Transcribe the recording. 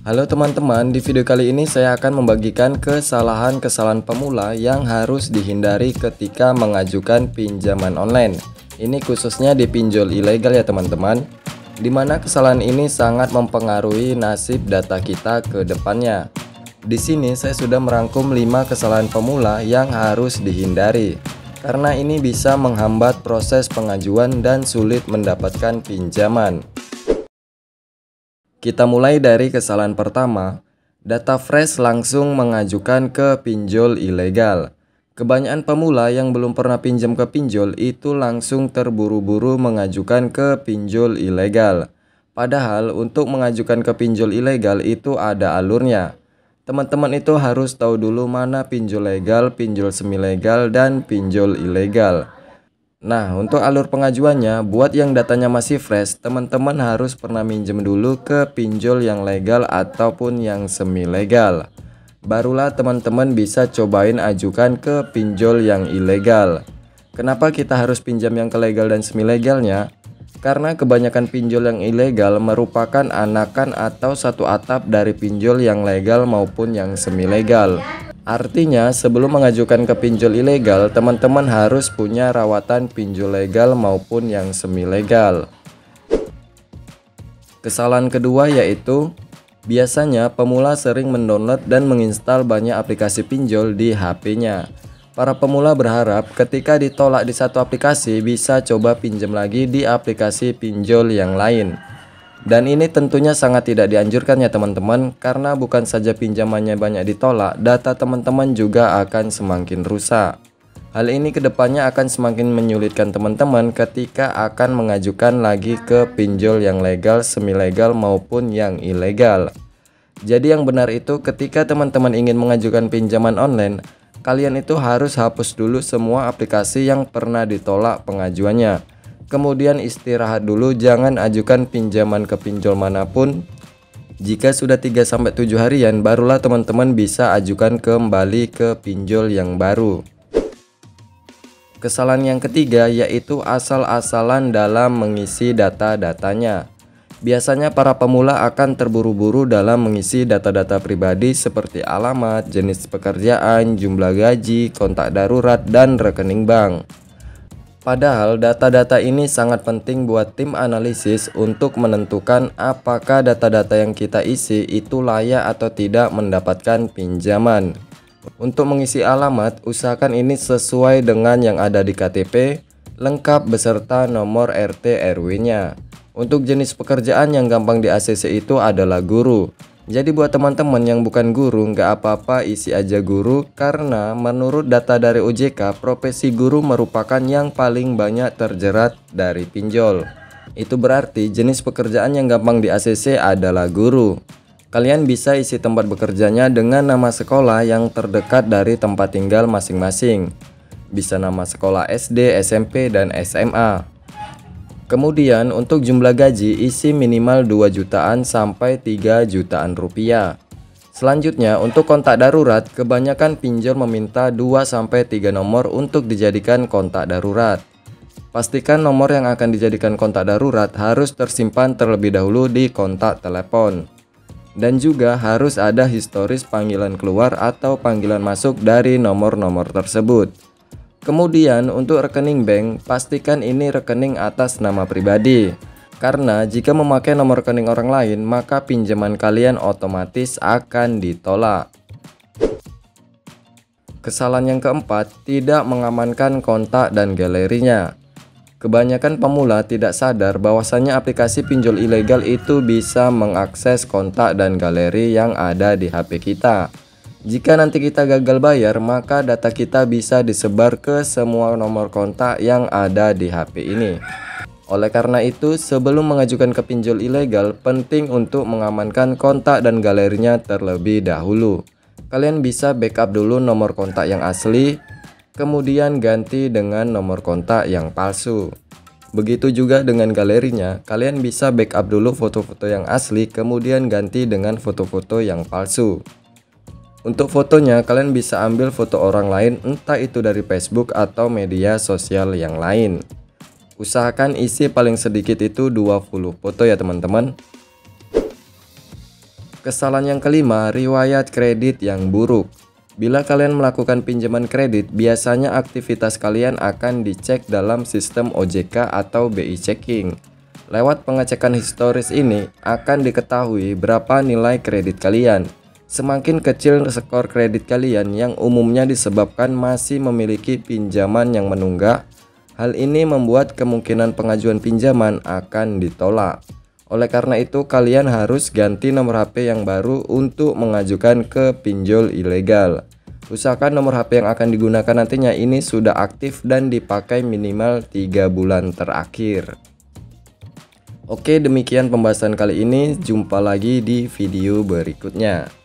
Halo teman-teman, di video kali ini saya akan membagikan kesalahan-kesalahan pemula yang harus dihindari ketika mengajukan pinjaman online. Ini khususnya di pinjol ilegal ya teman-teman, dimana kesalahan ini sangat mempengaruhi nasib data kita ke depannya. Di sini saya sudah merangkum 5 kesalahan pemula yang harus dihindari, karena ini bisa menghambat proses pengajuan dan sulit mendapatkan pinjaman. Kita mulai dari kesalahan pertama, data fresh langsung mengajukan ke pinjol ilegal. Kebanyakan pemula yang belum pernah pinjam ke pinjol itu langsung terburu-buru mengajukan ke pinjol ilegal. Padahal untuk mengajukan ke pinjol ilegal itu ada alurnya. Teman-teman itu harus tahu dulu mana pinjol legal, pinjol semi-legal, dan pinjol ilegal. Nah, untuk alur pengajuannya, buat yang datanya masih fresh, teman-teman harus pernah minjem dulu ke pinjol yang legal ataupun yang semi-legal. Barulah teman-teman bisa cobain ajukan ke pinjol yang ilegal. Kenapa kita harus pinjam yang ke legal dan semi-legalnya? Karena kebanyakan pinjol yang ilegal merupakan anakan atau satu atap dari pinjol yang legal maupun yang semi-legal. Artinya, sebelum mengajukan ke pinjol ilegal, teman-teman harus punya rawatan pinjol legal maupun yang semi-legal. Kesalahan kedua yaitu, biasanya pemula sering mendownload dan menginstal banyak aplikasi pinjol di HP-nya. Para pemula berharap ketika ditolak di satu aplikasi bisa coba pinjam lagi di aplikasi pinjol yang lain. Dan ini tentunya sangat tidak dianjurkan ya teman-teman, karena bukan saja pinjamannya banyak ditolak, data teman-teman juga akan semakin rusak. Hal ini kedepannya akan semakin menyulitkan teman-teman ketika akan mengajukan lagi ke pinjol yang legal, semi-legal maupun yang ilegal. Jadi yang benar itu ketika teman-teman ingin mengajukan pinjaman online, kalian itu harus hapus dulu semua aplikasi yang pernah ditolak pengajuannya. Kemudian istirahat dulu, jangan ajukan pinjaman ke pinjol manapun. Jika sudah 3-7 harian, barulah teman-teman bisa ajukan kembali ke pinjol yang baru. Kesalahan yang ketiga yaitu asal-asalan dalam mengisi data-datanya. Biasanya para pemula akan terburu-buru dalam mengisi data-data pribadi seperti alamat, jenis pekerjaan, jumlah gaji, kontak darurat, dan rekening bank. Padahal data-data ini sangat penting buat tim analisis untuk menentukan apakah data-data yang kita isi itu layak atau tidak mendapatkan pinjaman. Untuk mengisi alamat, usahakan ini sesuai dengan yang ada di KTP, lengkap beserta nomor RT RW-nya. Untuk jenis pekerjaan yang gampang di ACC itu adalah guru. Jadi buat teman-teman yang bukan guru, nggak apa-apa isi aja guru, karena menurut data dari OJK, profesi guru merupakan yang paling banyak terjerat dari pinjol. Itu berarti jenis pekerjaan yang gampang di ACC adalah guru. Kalian bisa isi tempat bekerjanya dengan nama sekolah yang terdekat dari tempat tinggal masing-masing. Bisa nama sekolah SD, SMP, dan SMA. Kemudian untuk jumlah gaji isi minimal 2 jutaan sampai 3 jutaan rupiah. Selanjutnya untuk kontak darurat, kebanyakan pinjol meminta 2-3 nomor untuk dijadikan kontak darurat. Pastikan nomor yang akan dijadikan kontak darurat harus tersimpan terlebih dahulu di kontak telepon. Dan juga harus ada historis panggilan keluar atau panggilan masuk dari nomor-nomor tersebut. Kemudian untuk rekening bank, pastikan ini rekening atas nama pribadi. Karena jika memakai nomor rekening orang lain, maka pinjaman kalian otomatis akan ditolak. Kesalahan yang keempat, tidak mengamankan kontak dan galerinya. Kebanyakan pemula tidak sadar bahwasannya aplikasi pinjol ilegal itu bisa mengakses kontak dan galeri yang ada di HP kita. Jika nanti kita gagal bayar, maka data kita bisa disebar ke semua nomor kontak yang ada di HP ini. Oleh karena itu, sebelum mengajukan ke pinjol ilegal, penting untuk mengamankan kontak dan galerinya terlebih dahulu. Kalian bisa backup dulu nomor kontak yang asli, kemudian ganti dengan nomor kontak yang palsu. Begitu juga dengan galerinya, kalian bisa backup dulu foto-foto yang asli, kemudian ganti dengan foto-foto yang palsu. Untuk fotonya, kalian bisa ambil foto orang lain, entah itu dari Facebook atau media sosial yang lain. Usahakan isi paling sedikit itu 20 foto ya teman-teman. Kesalahan yang kelima, riwayat kredit yang buruk. Bila kalian melakukan pinjaman kredit, biasanya aktivitas kalian akan dicek dalam sistem OJK atau BI Checking. Lewat pengecekan historis ini, akan diketahui berapa nilai kredit kalian. Semakin kecil skor kredit kalian yang umumnya disebabkan masih memiliki pinjaman yang menunggak, hal ini membuat kemungkinan pengajuan pinjaman akan ditolak. Oleh karena itu, kalian harus ganti nomor HP yang baru untuk mengajukan ke pinjol ilegal. Usahakan nomor HP yang akan digunakan nantinya ini sudah aktif dan dipakai minimal 3 bulan terakhir. Oke, demikian pembahasan kali ini. Jumpa lagi di video berikutnya.